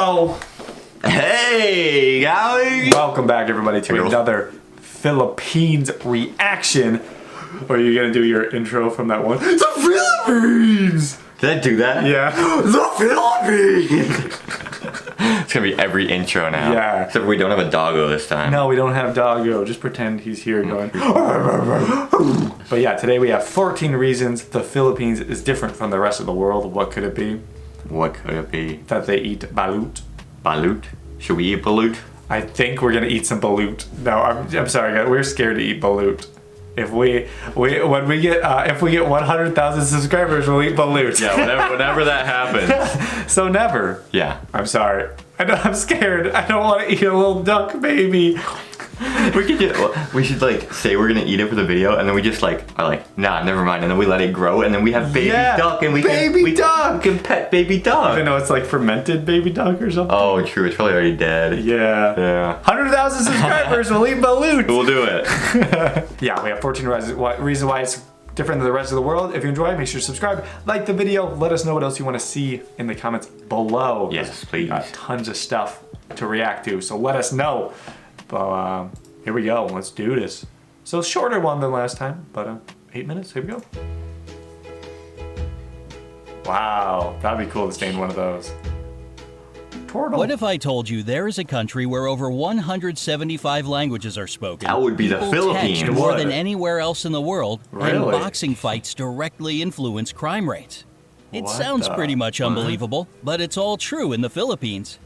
go. Hey, guys! Welcome back, everybody, to another Philippines reaction. Or are you gonna do your intro from that one? The Philippines! Did I do that? Yeah. The Philippines! It's gonna be every intro now. Yeah. Except we don't have a doggo this time. No, we don't have Doggo. Just pretend he's here going. But yeah, today we have 14 reasons the Philippines is different from the rest of the world. What could it be? What could it be? That they eat balut. Balut? Should we eat balut? I think we're gonna eat some balut. No, I'm sorry, guys. We're scared to eat balut. If we get 100,000 subscribers, we'll eat balut. Yeah, whenever that happens. So never. Yeah. I'm sorry. I'm scared. I don't want to eat a little duck baby. We should like say we're gonna eat it for the video, and then we just are like, nah, never mind, and then we let it grow, and then we have baby duck, and we can pet baby duck. I know it's like fermented baby duck or something. Oh, true. It's probably already dead. Yeah. Yeah. 100,000 subscribers, we'll eat balut. We'll do it. Yeah, we have 14 reasons why it's different than the rest of the world. If you enjoy, make sure to subscribe, like the video, let us know what else you want to see in the comments below. Yes, please. We got tons of stuff to react to, so let us know. But here we go, let's do this. So shorter one than last time, but 8 minutes, here we go. Wow, that'd be cool to stay in one of those. Turtle. What if I told you there is a country where over 175 languages are spoken? That would be the People Philippines. text more than anywhere else in the world, Really? and boxing fights directly influence crime rates. It What sounds the- pretty much unbelievable, but it's all true in the Philippines.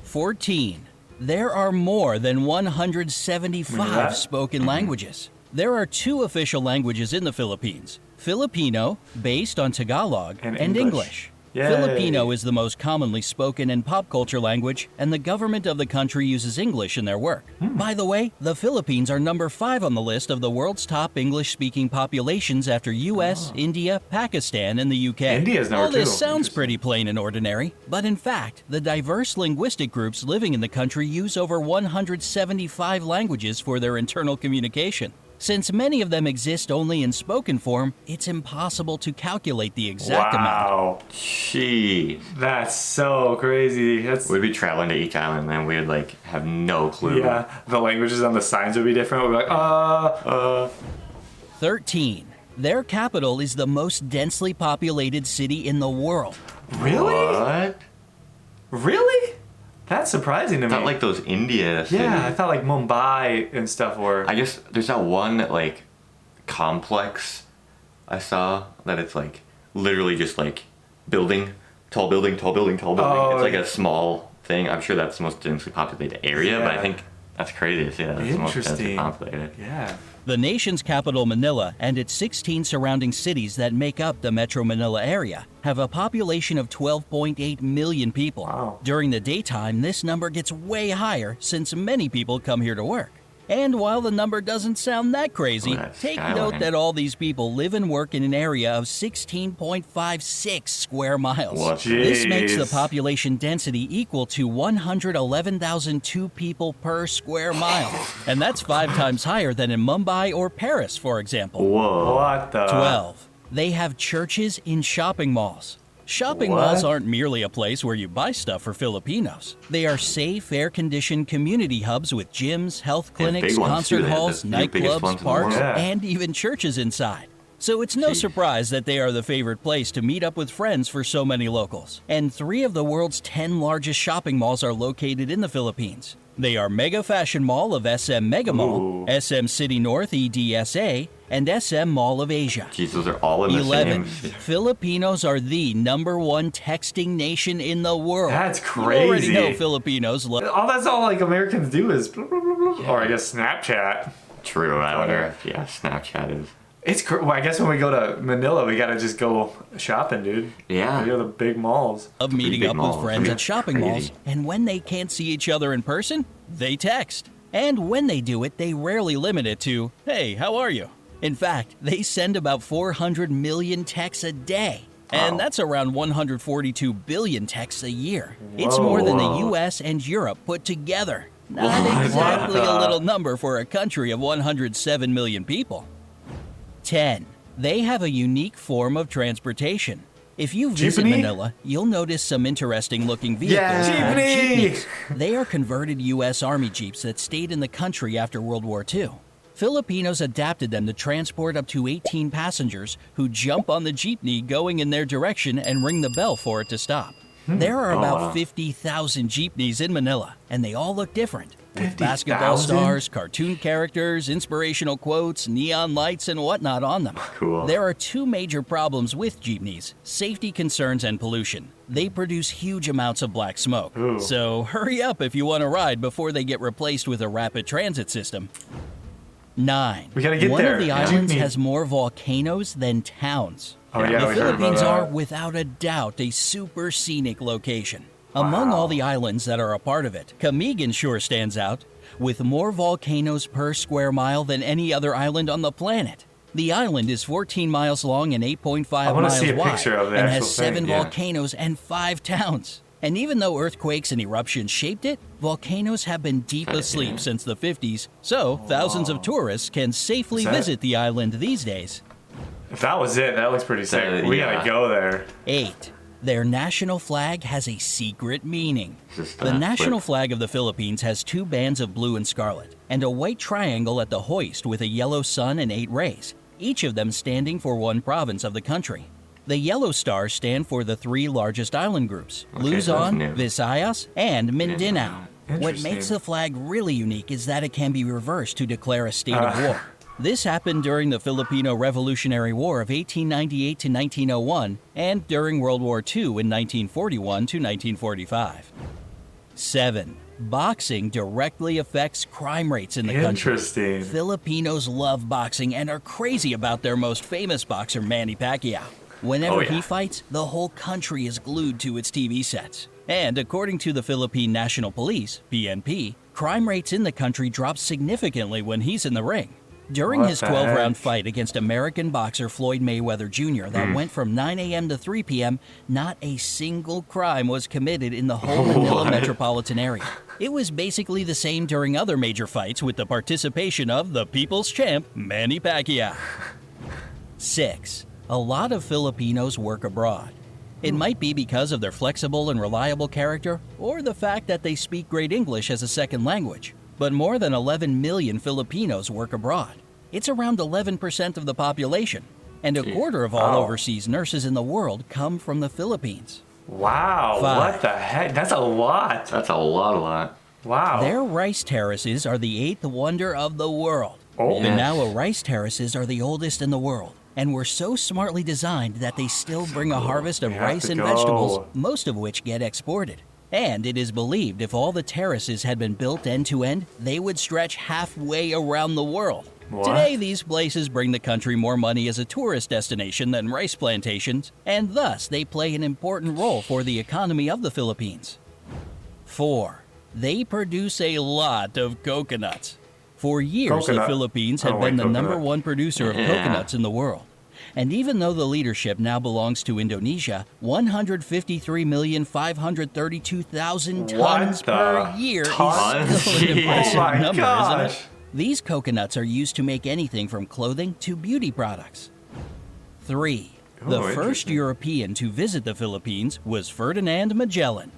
14. There are more than 175 spoken languages. There are 2 official languages in the Philippines: Filipino, based on Tagalog, And and English. English. Yay. Filipino is the most commonly spoken in pop culture language, and the government of the country uses English in their work. By the way, the Philippines are number 5 on the list of the world's top English-speaking populations after US, India, Pakistan, and the UK. India's number All this 2. sounds pretty plain and ordinary, but in fact, the diverse linguistic groups living in the country use over 175 languages for their internal communication. Since many of them exist only in spoken form, it's impossible to calculate the exact amount. Wow. Jeez. That's so crazy. We'd be traveling to each island, and we would have no clue. Yeah, the languages on the signs would be different. We'd be like, 13. Their capital is the most densely populated city in the world. Really? What? Really? That's surprising to me. Not like those India cities. Yeah, I thought like Mumbai and stuff were. I guess there's that one complex I saw that it's literally just building, tall building, tall building, tall building. Oh, it's like a small thing. I'm sure that's the most densely populated area, but Yeah. I think that's crazy to see that. That's the most densely Interesting. populated. Yeah. The nation's capital, Manila, and its 16 surrounding cities that make up the Metro Manila area have a population of 12.8 million people. Wow. During the daytime, this number gets way higher since many people come here to work. And while the number doesn't sound that crazy, Well, that's take skyline. note that all these people live and work in an area of 16.56 square miles. What? This makes the Jeez. population density equal to 111,002 people per square mile. And that's 5 times higher than in Mumbai or Paris, for example. Whoa. What the? 12. They have churches in shopping malls. Shopping What? malls aren't merely a place where you buy stuff for Filipinos. They are safe, air-conditioned community hubs with gyms, health They have clinics, big ones, concert too. They have halls, the biggest nightclubs, ones in the parks, world. Yeah. and even churches inside. So it's no Jeez. surprise that they are the favorite place to meet up with friends for so many locals. And 3 of the world's 10 largest shopping malls are located in the Philippines. They are Mega Fashion Mall of SM Mega Mall, Ooh. SM City North EDSA, and SM Mall of Asia. Jeez, those are all in the 11. same. Filipinos are the #1 texting nation in the world. That's You already crazy. know Filipinos love. That's all Americans do is blah, blah, blah, blah. Or I guess Snapchat. True, I wonder if Snapchat is. Well, I guess when we go to Manila, we gotta just go shopping, dude. Yeah. We go to the big malls. Of meeting big up malls. with friends Yeah. at shopping Crazy. malls, and when they can't see each other in person, they text. And when they do it, they rarely limit it to, "Hey, how are you?" In fact, they send about 400 million texts a day. And Wow. that's around 142 billion texts a year. It's more than the Whoa. US and Europe put together. Not What? exactly a little number for a country of 107 million people. 10. They have a unique form of transportation. If you visit Jeepney? Manila, you'll notice some interesting looking vehicles Yeah. called Jeepney! jeepneys. They are converted U.S. Army Jeeps that stayed in the country after World War II. Filipinos adapted them to transport up to 18 passengers who jump on the jeepney going in their direction and ring the bell for it to stop. There are about 50,000 jeepneys in Manila, and they all look different. With basketball 50,000? stars, cartoon characters, inspirational quotes, neon lights, and whatnot on them. Cool. There are two major problems with jeepneys: safety concerns and pollution. They produce huge amounts of black smoke. Ooh. So hurry up if you want to ride before they get replaced with a rapid transit system. 9. We gotta get One there. of the islands Jeepney. has more volcanoes than towns. Oh, yeah, The we heard about Philippines that. are, without a doubt, a super scenic location. Among all the islands that are a part of it, Camigan sure stands out, with more volcanoes per square mile than any other island on the planet. The island is 14 miles long and 8.5 wanna miles see a wide, picture of the and actual has thing, 7 yeah. volcanoes and 5 towns. And even though earthquakes and eruptions shaped it, volcanoes have been deep asleep since the 50s, so thousands of tourists can safely Is that- visit the island these days. If that was it, that looks pretty sick. We yeah. gotta go there. 8. Their national flag has a secret meaning. Just, The national flip. flag of the Philippines has 2 bands of blue and scarlet, and a white triangle at the hoist with a yellow sun and 8 rays, each of them standing for one province of the country. The yellow stars stand for the 3 largest island groups: Okay, that's Luzon, new. Visayas, and Mindanao. What makes Interesting. the flag really unique is that it can be reversed to declare a state of war. This happened during the Filipino Revolutionary War of 1898 to 1901 and during World War II in 1941 to 1945. 7. Boxing directly affects crime rates in the country. Interesting. Filipinos love boxing and are crazy about their most famous boxer, Manny Pacquiao. Whenever Oh, yeah. he fights, the whole country is glued to its TV sets. And according to the Philippine National Police, PNP, crime rates in the country drop significantly when he's in the ring. During What his the 12-round heck? fight against American boxer Floyd Mayweather Jr. that went from 9 a.m. to 3 p.m., not a single crime was committed in the whole Manila metropolitan area. It was basically the same during other major fights with the participation of the people's champ, Manny Pacquiao. 6. A lot of Filipinos work abroad. It might be because of their flexible and reliable character, or the fact that they speak great English as a second language. But more than 11 million Filipinos work abroad. It's around 11% of the population, and a quarter of all Wow. overseas nurses in the world come from the Philippines. Wow, 5. what the heck? That's a lot. That's a lot. Wow. Their rice terraces are the 8th wonder of the world. Oh. Okinawa rice terraces are the oldest in the world, and were so smartly designed that they still bring a harvest of We have rice to and go. vegetables, most of which get exported. And it is believed if all the terraces had been built end to end, they would stretch halfway around the world. What? Today, these places bring the country more money as a tourist destination than rice plantations, and thus they play an important role for the economy of the Philippines. 4. They produce a lot of coconuts. For years, Coconut. the Philippines I had don't been like the number coconut. one producer of Yeah. coconuts in the world. And even though the leadership now belongs to Indonesia, 153,532,000 tons What the per year tons? is still an Jeez. impressive Oh my number, gosh. isn't it? These coconuts are used to make anything from clothing to beauty products. 3. The Oh, first interesting. European to visit the Philippines was Ferdinand Magellan.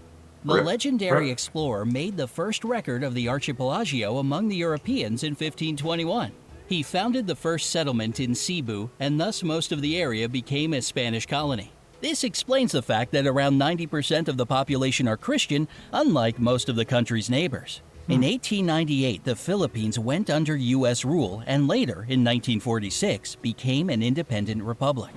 The Rip. legendary Rip. explorer made the first record of the archipelago among the Europeans in 1521. He founded the first settlement in Cebu, and thus most of the area became a Spanish colony. This explains the fact that around 90% of the population are Christian, unlike most of the country's neighbors. In 1898, the Philippines went under U.S. rule and later, in 1946, became an independent republic.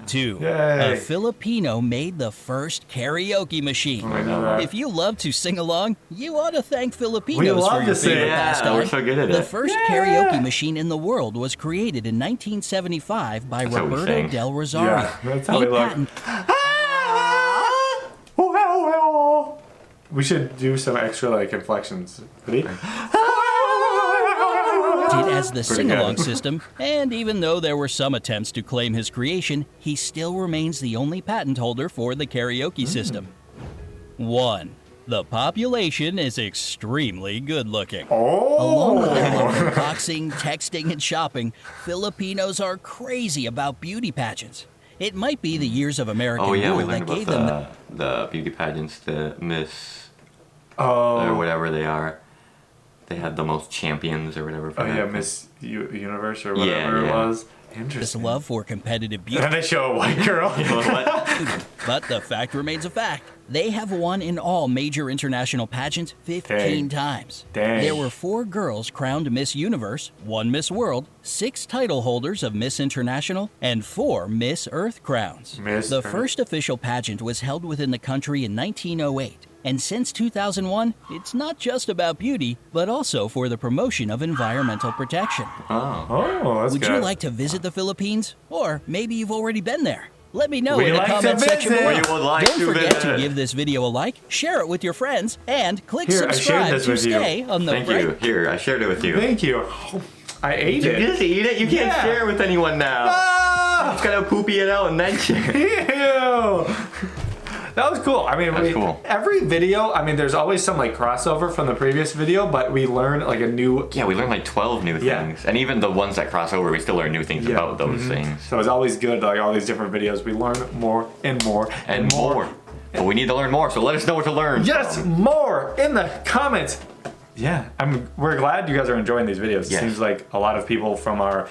2. Yay. A Filipino made the first karaoke machine. my God. If you love to sing along, you ought to thank Filipinos We love for to your sing. favorite Yeah, pastime. we're so good at The it. first Yeah. karaoke machine in the world was created in 1975 by That's how we Roberto sing. Del Rosario. Yeah, that's how He we look. We should do some extra like inflections. Ready? patented as the Pretty sing-along good. system, and even though there were some attempts to claim his creation, he still remains the only patent holder for the karaoke system. 1. The population is extremely good-looking. Along with their love Oh! for boxing, texting, and shopping, Filipinos are crazy about beauty pageants. It might be the years of American Oh yeah, we rule learned that gave about them the beauty pageants, the Miss Oh. or whatever they are. They had the most champions or whatever. For Oh that yeah, thing. Miss Universe or whatever it yeah. was. this Interesting. love for competitive beauty. And they show a white girl. What? But the fact remains a fact. They have won in all major international pageants 15 times. Dang. There were 4 girls crowned Miss Universe, 1 Miss World, 6 title holders of Miss International, and 4 Miss Earth crowns. Miss the Earth. first official pageant was held within the country in 1908. And since 2001, it's not just about beauty, but also for the promotion of environmental protection. Oh. Oh, that's Would good. you like to visit the Philippines? Or maybe you've already been there. Let me know We in the like to comment section visit. below. We would like Don't to forget to visit. give this video a like, share it with your friends, and click Here, I shared subscribe this to with you. stay on the Thank right. you. Here, I shared it with you. Thank you. I ate You it. just eat it? You can't Yeah. share it with anyone now. Ah! It's gotta poopy it out and then share it. Ew. That was cool. I mean, That's cool. every video, I mean, there's always some like crossover from the previous video, but we learn like a new. Yeah, we learned like 12 new Yeah. things. And even the ones that cross over, we still learn new things Yeah. about those things. So it's always good, like all these different videos. We learn more and more And more. But we need to learn more, so let us know what to learn. Yes, more in the comments. Yeah, we're glad you guys are enjoying these videos. It Yes. seems like a lot of people from our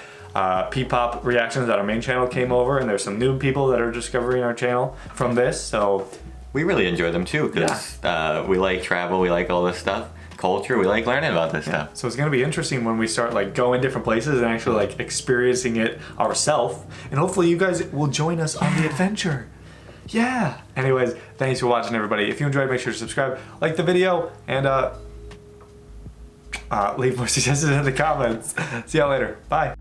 P-pop reactions at our main channel came over, and there's some new people that are discovering our channel from this. So We really enjoy them too, because we like travel, we like all this stuff. Culture, we like learning about this stuff. So it's gonna be interesting when we start like going different places and actually like experiencing it ourselves. And hopefully you guys will join us on the adventure. Yeah. Anyways, thanks for watching, everybody. If you enjoyed, make sure to subscribe, like the video, and leave more suggestions in the comments. See y'all later. Bye.